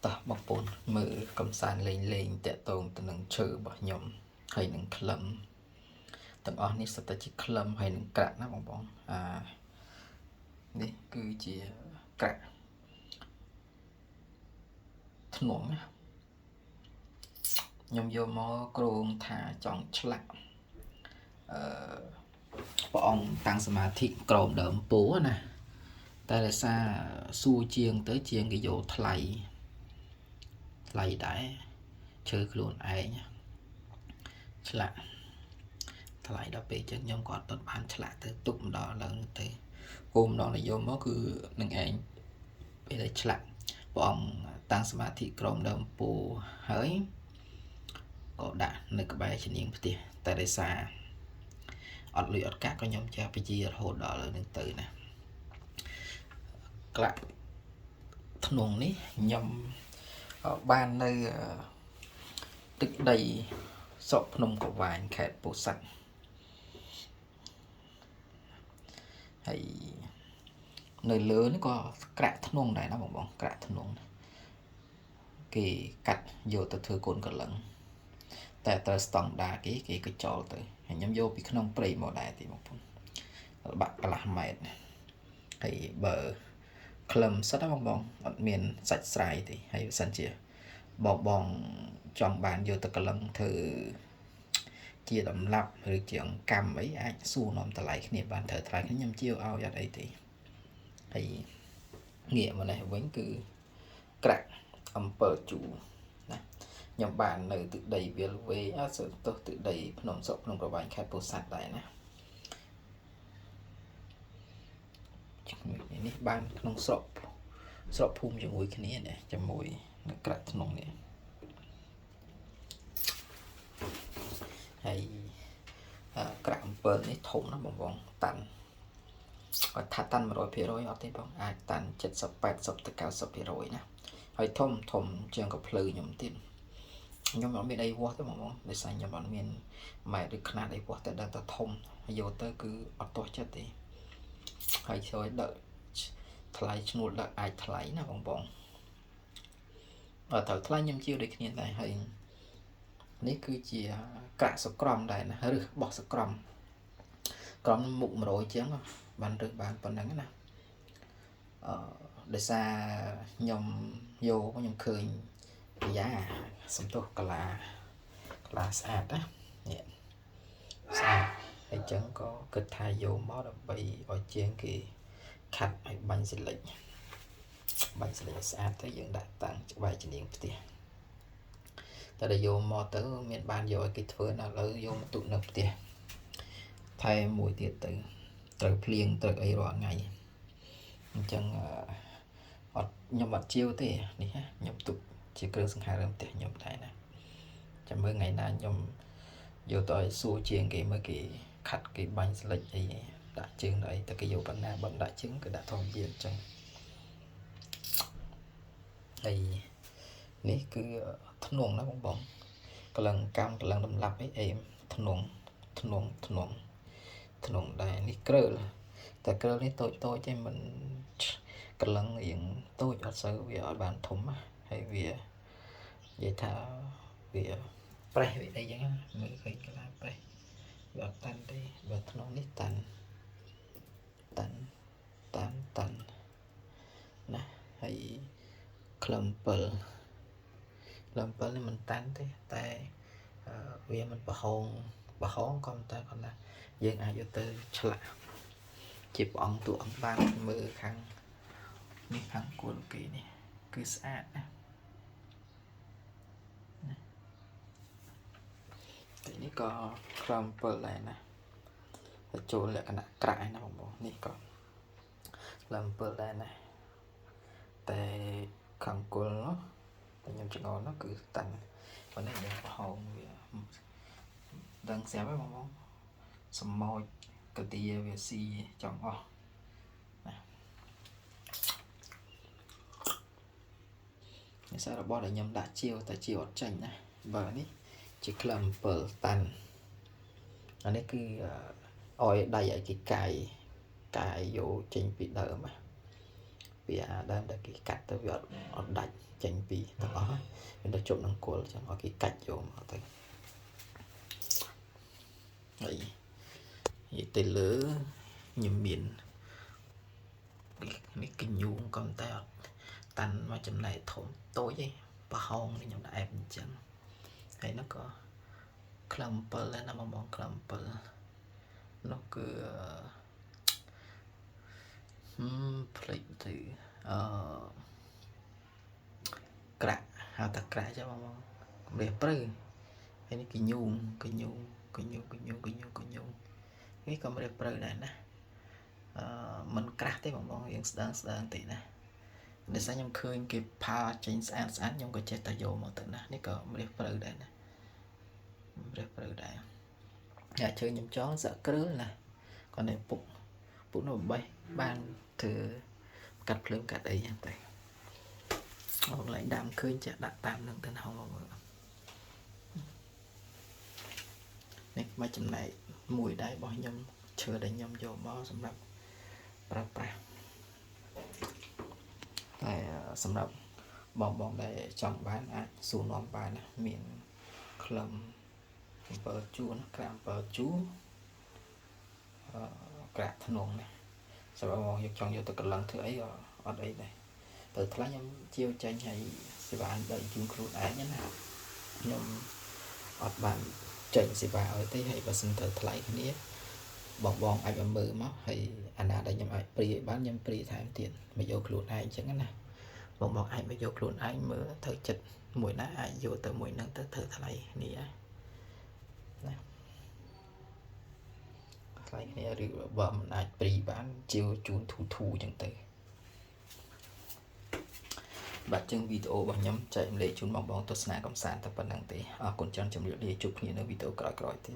តោះបងប្អូនមើលកំសាន្តលេងតាក់ទងទៅនឹងឈើរបស់ខ្ញុំហើយនឹងក្លឹមទាំងអស់នេះសុទ្ធតែជាក្លឹមហើយនឹងក្រាក់ណាបងប្អូននេះគឺជាក្រាក់ធ្នង់ណាខ្ញុំយកមកគ្រោងថាចង់ឆ្លាក់ព្រះអង្គតាំងសមាធិក្រោមដើមពោធិណាតែដោយសារសួរជាងទៅជាងគេយកថ្លៃដែរឈើខ្លួនឯងឆ្លាក់ថ្លៃដល់ពេលចឹងខ្ញុំក៏អត់បានឆ្លាក់ទៅទុកម្ដងឡើងទៅគោលម្ដងដែលយកមកគឺនឹងឯងពេលដែលឆ្លាក់ព្រះអង្គតាំងសមាធិក្រោមដើមពោធិហើយក៏ដាក់នៅក្បែរជំនាងផ្ទះតែដោយសារអត់លុយអត់កាក់ក៏ខ្ញុំចាស់ពជារហូតដល់លើនឹងទៅណាក្លាក់ធ្នង់នេះខ្ញុំបាននៅទឹកដីស្រុកភ្នំក្រវាញខេត្តពោធិ៍សាត់ហើយនៅលើនេះក៏ក្រាក់ធ្នង់ដែរណាបងក្រាក់ធ្នង់គេកាត់យកទៅធ្វើកូនកលឹងតែត្រូវស្តង់ដាគេក៏ចោលទៅហើយខ្ញុំយកពីក្នុងព្រៃមកដែរទីបងប្អូនបាក់កន្លះម៉ែត្រហើយបើក្លឹមសិតបងអត់មានសាច់ស្រាយទេហើយបើសិនជាបងចង់បានយកទៅកលឹងធ្វើជាដំឡាប់ឬជាអង្កាំអីអាចសួរនាំតម្លៃគ្នាបានត្រូវថ្លៃខ្ញុំជាវឲ្យអត់អីទេហើយងាកមកនេះវិញគឺក្រាក់អំពិលជូរណាខ្ញុំបាននៅទឹកដីវាលវែងទោះទឹកដីភ្នំស្រុកភ្នំក្រវាញខេត្តពោធិ៍សាត់ដែរណានេះបានក្នុងស្រុកភូមិជាមួយគ្នានេះជាមួយនឹងក្រាក់ធ្នង់នេះហើយក្រាក់អំពិលនេះធំណាបងតាន់គាត់ថាតាន់ 100% អត់ទេបងអាចតាន់ 70 80 ទៅ 90% ណាហើយធំជាងកភ្លៅខ្ញុំទៀតខ្ញុំអត់មានអីវាស់ទេបងដោយសារខ្ញុំអត់មានម៉ែត្រឬຂະຫນាតអីវាស់តែដល់តែធំយកទៅគឺអត់ទាស់ចិត្តទេហើយជួយដឹកថ្លៃឈ្នួលដឹកអាចថ្លៃណាបងអត់ត្រូវថ្លៃខ្ញុំជាវដូចគ្នាដែរហើយនេះគឺជាក្រាក់សក្រំដែរណាឬបោះសក្រំក្រំមុខ100ជាងបានរើសបានប៉ុណ្ណឹងណាដោយសារខ្ញុំយកខ្ញុំឃើញយ៉ាសំទោសកាឡាស្អាតណានេះស្អាតហើយចឹងក៏គិតថាយកមកដើម្បីឲ្យជាងគេខាត់ឲ្យបាញ់សិលិចស្អាតទៅយើងដាក់តាំងក្បែរជំនាងផ្ទះតែដល់យកមកទៅមានបានយកឲ្យគេធ្វើដល់ឥឡូវយកមកទុកនៅផ្ទះថែមួយទៀតទៅត្រូវភ្លៀងត្រូវអីរាល់ថ្ងៃអញ្ចឹងអត់ខ្ញុំអត់ជាវទេនេះខ្ញុំទុកជាគ្រឿងសង្ហារឹមផ្ទះខ្ញុំដែរណាចាំមើលថ្ងៃណាខ្ញុំយកទៅឲ្យសួរជាងគេមើលគេខាត់គេបាញ់ស្លេចអីដាក់ជើងដល់អីតែគេយកប៉ុណ្ណាបើដាក់ជើងគឺដាក់ធម្មជាតិអញ្ចឹងហើយនេះគឺធ្នង់ណាបងកលឹងកម្មកលឹងដំឡាប់អីធ្នង់ដែរនេះគ្រើលតែគ្រើលនេះតូចទេមិនកលឹងរៀងតូចអត់សូវវាអត់បានធំហើយវានិយាយថាវាប្រេះវាអីចឹងមើលឃើញកន្លះប្រេះវាអត់តាន់ទេបើធ្នង់នេះតាន់ណាហើយក្លឹមពិលនេះមិនតាន់ទេតែវាមិនប្រហោងក៏តែគាត់ណាយើងអាចយកទៅឆ្លាក់ជាព្រះអង្គតួអង្គបានមើលខាងនេះខាងគល់គេនេះគឺស្អាតណាតែនេះក៏ក្លឹមពិលដែរណាទៅចូលលក្ខណៈក្រាក់ណាបងនេះក៏ក្លឹមពិលដែរណាតែខាងគល់នោះតែខ្ញុំចងល់នោះគឺតាំងប៉ុន្តែយើងប្រហោងវាដឹងស្រាប់ហើយបងសម្ោចកាទាវាស៊ីចង់អស់ណានេះសាររបស់ដែលខ្ញុំដាក់ជាវតែជាវអត់ចាញ់ណាបើនេះជាក្លឹមពិលតាន់អានេះគឺអោយដៃឲ្យគេកាយយកចេញពីដើម vì đang là cái cắt tới việc đạch chành vì đó mình đã chụp năng cồn cho nó cái cạch vô mà thấy vậy thì tên lứa nhầm miền cái nhung con ta tàn mà chấm này thốn tối ấy và hông thì nhầm đại em chẳng hay nó có clumper lên nó mong clumper nó cứ play từ cạ hào tạc cạ cho mong đẹp rồi hay cái nhung cái con đẹp rồi này nè mình cạ thế mong hiện đang tí nè để sao nhung khơi cái pa trên sáng nhung có chết tay vô một tận nè này có đẹp rồi đây nè đẹp rồi đây nhà chơi nhung chó sợ cứ nè còn này bụng nó bay ban từ cắt lưng cắt đây như vậy hoặc lại đam khơi chả đặt tam nâng tên hông mọi người này mấy chấm này mùi đai bỏ nhâm chưa để nhâm vô bó sầm rập này sầm rập bong đây trong bán xuống non bán miền clum bờ chú nó cạm bờ chú cạp thân nông này sau đó trong vô từ cái lần thứ ấy ở đây này từ tháng nhâm chiêu tranh hay sẽ bạn đợi chúng kêu ái nhé nào nhâm ở bạn tranh sẽ vào ở đây hay và sinh thời lại cáiนี้bong ai mà mờ móc hay anh đây nhâm ai pri bán nhâm pri tham tiền mà vô kêu ai chẳng này bong ai mà vô kêu ai mở thời chật mùi ná ai vô từ mùi nâng tới thời lại này lại này rồi vợ mình ai pri bán chiêu chun thủ chẳng tới bạn chân video bằng nhóm chạy lệ chun bong tốt sna công sản tập bản năng tế còn chân chấm lượt đi chụp những video cõi thì